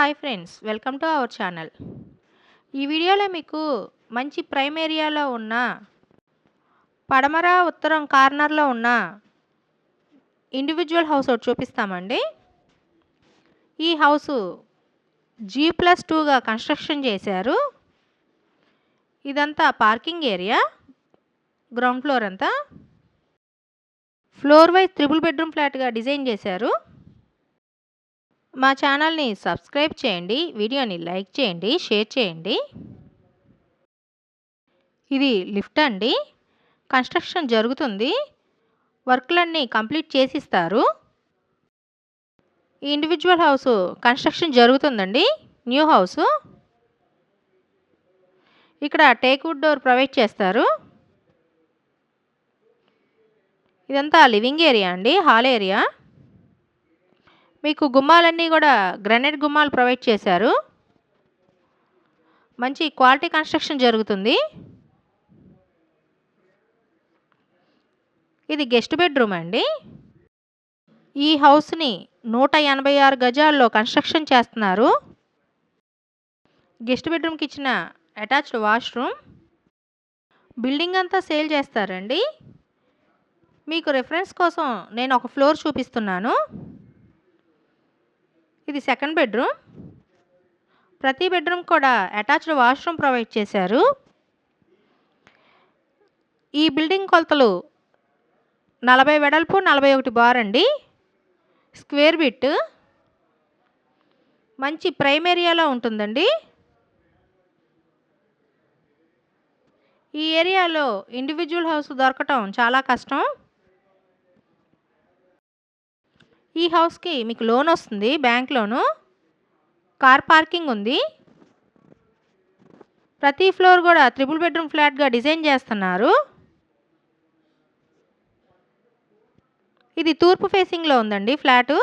Hi friends, welcome to our channel. ఈ వీడియోలో మీకు మంచి ప్రైమ్ ఏరియాలో ఉన్న పడమర ఉత్తరం కార్నర్లో ఉన్న ఇండివిజువల్ హౌస్ ఒకటి చూపిస్తామండి. ఈ హౌసు G+2గా కన్స్ట్రక్షన్ చేశారు. ఇదంతా పార్కింగ్ ఏరియా. గ్రౌండ్ ఫ్లోర్ అంతా ఫ్లోర్ వైజ్ 3 బెడ్రూమ్ ఫ్లాట్గా డిజైన్ చేశారు. మా ఛానల్ని సబ్స్క్రైబ్ చేయండి, వీడియోని లైక్ చేయండి, షేర్ చేయండి. ఇది లిఫ్ట్ అండి. కన్స్ట్రక్షన్ జరుగుతుంది. వర్క్లన్నీ కంప్లీట్ చేసిస్తారు. ఈ ఇండివిజువల్ హౌస్ కన్స్ట్రక్షన్ జరుగుతుందండి. New house. ఇక్కడ టేక్వుడ్ డోర్ ప్రొవైడ్ చేస్తారు. ఇదంతా లివింగ్ ఏరియా అండి, హాల్ ఏరియా. మీకు గుమ్మాలన్నీ కూడా గ్రానైట్ గుమ్మాలు ప్రొవైడ్ చేశారు. మంచి క్వాలిటీ కన్స్ట్రక్షన్ జరుగుతుంది. ఇది గెస్ట్ బెడ్రూమ్ అండి. ఈ హౌస్ని 186 గజాల్లో కన్స్ట్రక్షన్ చేస్తున్నారు. గెస్ట్ బెడ్రూమ్కి ఇచ్చిన అటాచ్డ్ వాష్రూమ్. బిల్డింగ్ అంతా సేల్ చేస్తారండి. మీకు రెఫరెన్స్ కోసం నేను ఒక ఫ్లోర్ చూపిస్తున్నాను. ఇది సెకండ్ బెడ్రూమ్. ప్రతి బెడ్రూమ్ కూడా అటాచ్డ్ వాష్రూమ్ ప్రొవైడ్ చేశారు. ఈ బిల్డింగ్ కొలతలు 40 వెడల్పు, 41 బార్ అండి. Square bit. మంచి ప్రైమ్ ఏరియాలో ఉంటుందండి. ఈ ఏరియాలో ఇండివిజువల్ హౌస్ దొరకటం చాలా కష్టం. ఈ హౌస్కి మీకు లోన్ వస్తుంది, బ్యాంక్ లోను. కార్ పార్కింగ్ ఉంది. ప్రతి ఫ్లోర్ కూడా 3 బెడ్రూమ్ ఫ్లాట్గా డిజైన్ చేస్తున్నారు. ఇది తూర్పు ఫేసింగ్లో ఉందండి ఫ్లాటు.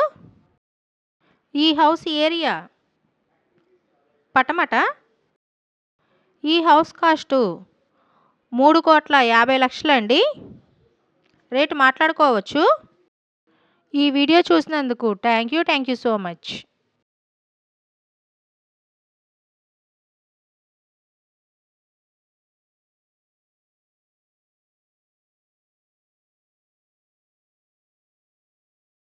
ఈ హౌస్ ఏరియా పటమట. ఈ హౌస్ కాస్టు 3,50,00,000 అండి. రేటు మాట్లాడుకోవచ్చు. ఈ వీడియో చూసినందుకు థ్యాంక్ యూ సో మచ్.